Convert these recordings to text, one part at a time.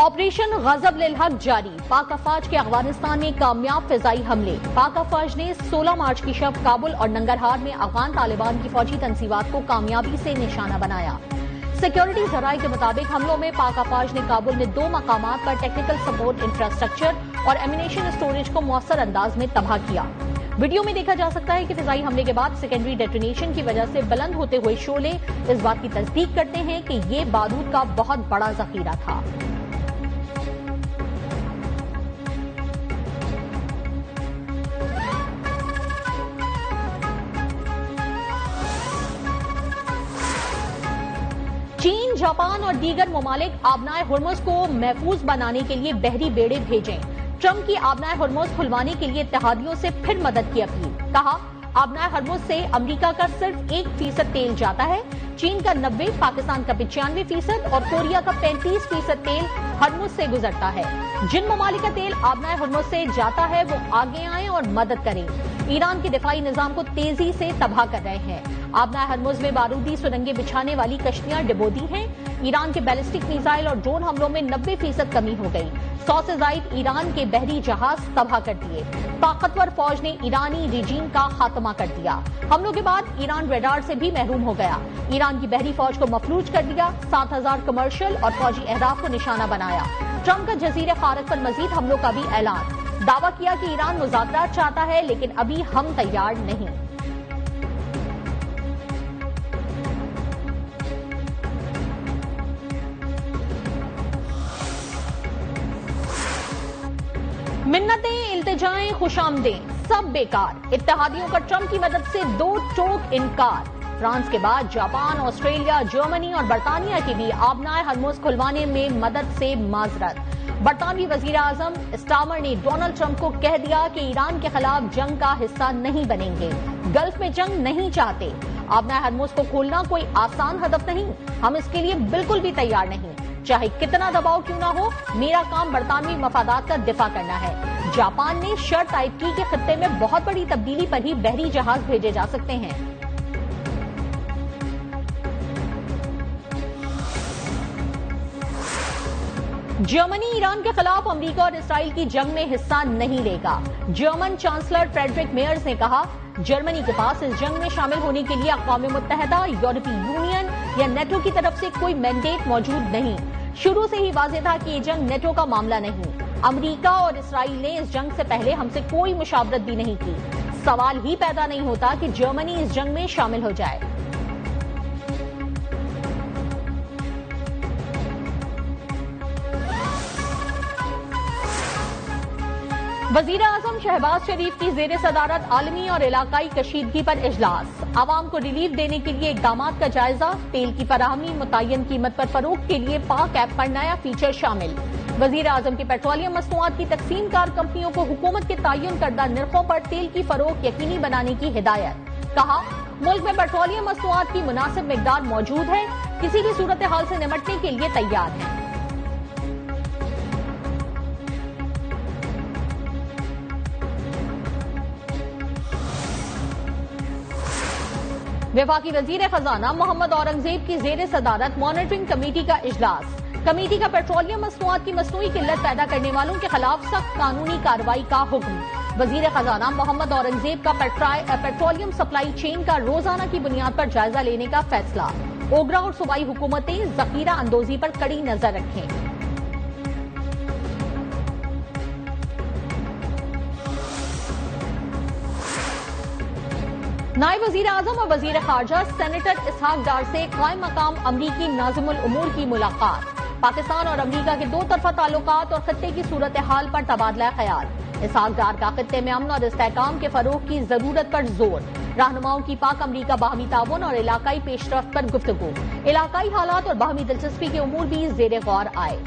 Operation غضب للحق جاری، پاک افواج کے افغانستان میں کامیاب فضائی حملے۔ پاک افواج نے 16 مارچ کی شب کابل اور ننگرہار میں افغان طالبان کی فوجی تنصیبات کو کامیابی سے نشانہ بنایا۔ سیکیورٹی ذرائع کے مطابق حملوں میں پاک افواج نے کابل میں 2 مقامات پر ٹیکنیکل سپورٹ انفراسٹرکچر اور ایمونیشن اسٹوریج کو مؤثر انداز میں تباہ کیا۔ ویڈیو میں دیکھا جا سکتا ہے کہ فضائی حملے کے بعد سیکنڈری ڈیٹونیشن کی وجہ سے بلند ہوتے ہوئے شعلے اس بات کی تصدیق کرتے ہیں کہ یہ بارود کا بہت بڑا ذخیرہ تھا۔ چین، جاپان اور دیگر ممالک آبنائے ہرمز کو محفوظ بنانے کے لیے بحری بیڑے بھیجیں۔ ٹرمپ کی آبنائے ہرمز کھلوانے کے لیے اتحادیوں سے پھر مدد کی اپیل۔ کہا، آبنائے ہرمز سے امریکہ کا صرف 1% تیل جاتا ہے، چین کا 90%، پاکستان کا 95% اور کوریا کا 35% تیل ہرمز سے گزرتا ہے۔ جن ممالک کا تیل آبنائے ہرمز سے جاتا ہے وہ آگے آئیں اور مدد کریں۔ ایران کے دفاعی نظام کو تیزی سے تباہ کر رہے ہیں۔ آبنائے ہرمز میں بارودی سرنگیں بچھانے والی کشتیاں ڈبو دی ہیں۔ ایران کے بیلسٹک میزائل اور ڈرون حملوں میں 90% کمی ہو گئی۔ 100 سے زائد ایران کے بحری جہاز تباہ کر دیے۔ طاقتور فوج نے ایرانی رجیم کا خاتمہ کر دیا۔ حملوں کے بعد ایران ریڈار سے بھی محروم ہو گیا۔ ایران کی بحری فوج کو مفلوج کر دیا۔ 7000 کمرشل اور فوجی اہداف کو نشانہ بنایا۔ ٹرمپ کا جزیرہ خارق پر مزید حملوں کا بھی اعلان۔ دعویٰ کیا کہ ایران مذاکرات چاہتا ہے لیکن ابھی ہم تیار نہیں۔ منتیں، التجائیں، خوشامدیں سب بیکار۔ اتحادیوں کا ٹرمپ کی مدد سے 2 ٹوک انکار۔ فرانس کے بعد جاپان، آسٹریلیا، جرمنی اور برطانیہ کی بھی آبنائے ہرمز کھلوانے میں مدد سے معذرت۔ برطانوی وزیر اعظم اسٹارمر نے ڈونلڈ ٹرمپ کو کہہ دیا کہ ایران کے خلاف جنگ کا حصہ نہیں بنیں گے، گلف میں جنگ نہیں چاہتے۔ آبنائے ہرمز کو کھولنا کوئی آسان ہدف نہیں، ہم اس کے لیے بالکل بھی تیار نہیں، چاہے کتنا دباؤ کیوں نہ ہو۔ میرا کام برطانوی مفادات کا دفاع کرنا ہے۔ جاپان نے شرط عائد کی کہ خطے میں بہت بڑی تبدیلی پر ہی بحری جہاز بھیجے جا سکتے ہیں۔ جرمنی ایران کے خلاف امریکہ اور اسرائیل کی جنگ میں حصہ نہیں لے گا۔ جرمن چانسلر فریڈرک میئرز نے کہا، جرمنی کے پاس اس جنگ میں شامل ہونے کے لیے اقوام متحدہ، یورپی یونین یا نیٹو کی طرف سے کوئی مینڈیٹ موجود نہیں۔ شروع سے ہی واضح تھا کہ یہ جنگ نیٹو کا معاملہ نہیں۔ امریکہ اور اسرائیل نے اس جنگ سے پہلے ہم سے کوئی مشاورت بھی نہیں کی۔ سوال ہی پیدا نہیں ہوتا کہ جرمنی اس جنگ میں شامل ہو جائے۔ وزیر اعظم شہباز شریف کی زیر صدارت عالمی اور علاقائی کشیدگی پر اجلاس۔ عوام کو ریلیف دینے کے لیے اقدامات کا جائزہ۔ تیل کی فراہمی متعین قیمت پر فروخت کے لیے پاک ایپ پر نیا فیچر شامل۔ وزیر اعظم کی پیٹرولیم مصنوعات کی تقسیم کار کمپنیوں کو حکومت کے تعین کردہ نرخوں پر تیل کی فروخت یقینی بنانے کی ہدایت۔ کہا، ملک میں پیٹرولیم مصنوعات کی مناسب مقدار موجود ہے، کسی بھی صورتحال سے نمٹنے کے لیے تیار ہیں۔ وفاقی وزیر خزانہ محمد اورنگزیب کی زیر صدارت مانیٹرنگ کمیٹی کا اجلاس۔ کمیٹی کا پیٹرولیم مصنوعات کی مصنوعی قلت پیدا کرنے والوں کے خلاف سخت قانونی کارروائی کا حکم۔ وزیر خزانہ محمد اورنگزیب کا پیٹرولیم سپلائی چین کا روزانہ کی بنیاد پر جائزہ لینے کا فیصلہ۔ اوگرا اور صوبائی حکومتیں ذخیرہ اندوزی پر کڑی نظر رکھیں۔ نائب وزیر اعظم اور وزیر خارجہ سینیٹر اسحاق ڈار سے قائم مقام امریکی ناظم الامور کی ملاقات۔ پاکستان اور امریکہ کے 2 طرفہ تعلقات اور خطے کی صورتحال پر تبادلہ خیال۔ اسحاق ڈار کا خطے میں امن اور استحکام کے فروغ کی ضرورت پر زور۔ رہنماؤں کی پاک امریکہ باہمی تعاون اور علاقائی پیش رفت پر گفتگو۔ علاقائی حالات اور باہمی دلچسپی کے امور بھی زیر غور آئے۔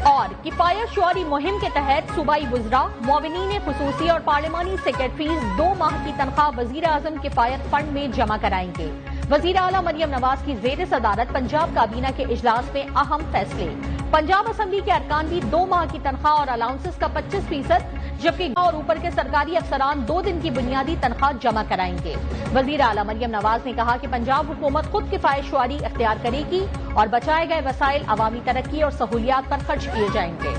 اور کفایت شعاری مہم کے تحت صوبائی وزراء، معاونین خصوصی اور پارلیمانی سیکرٹریز 2 ماہ کی تنخواہ وزیر اعظم کفایت فنڈ میں جمع کرائیں گے۔ وزیر اعلیٰ مریم نواز کی زیر صدارت پنجاب کابینہ کے اجلاس میں اہم فیصلے۔ پنجاب اسمبلی کے ارکان بھی 2 ماہ کی تنخواہ اور الاؤنسز کا 25%، جبکہ اور اوپر کے سرکاری افسران 2 دن کی بنیادی تنخواہ جمع کرائیں گے۔ وزیر اعلیٰ مریم نواز نے کہا کہ پنجاب حکومت خود کفایت شعاری اختیار کرے گی اور بچائے گئے وسائل عوامی ترقی اور سہولیات پر خرچ کیے جائیں گے۔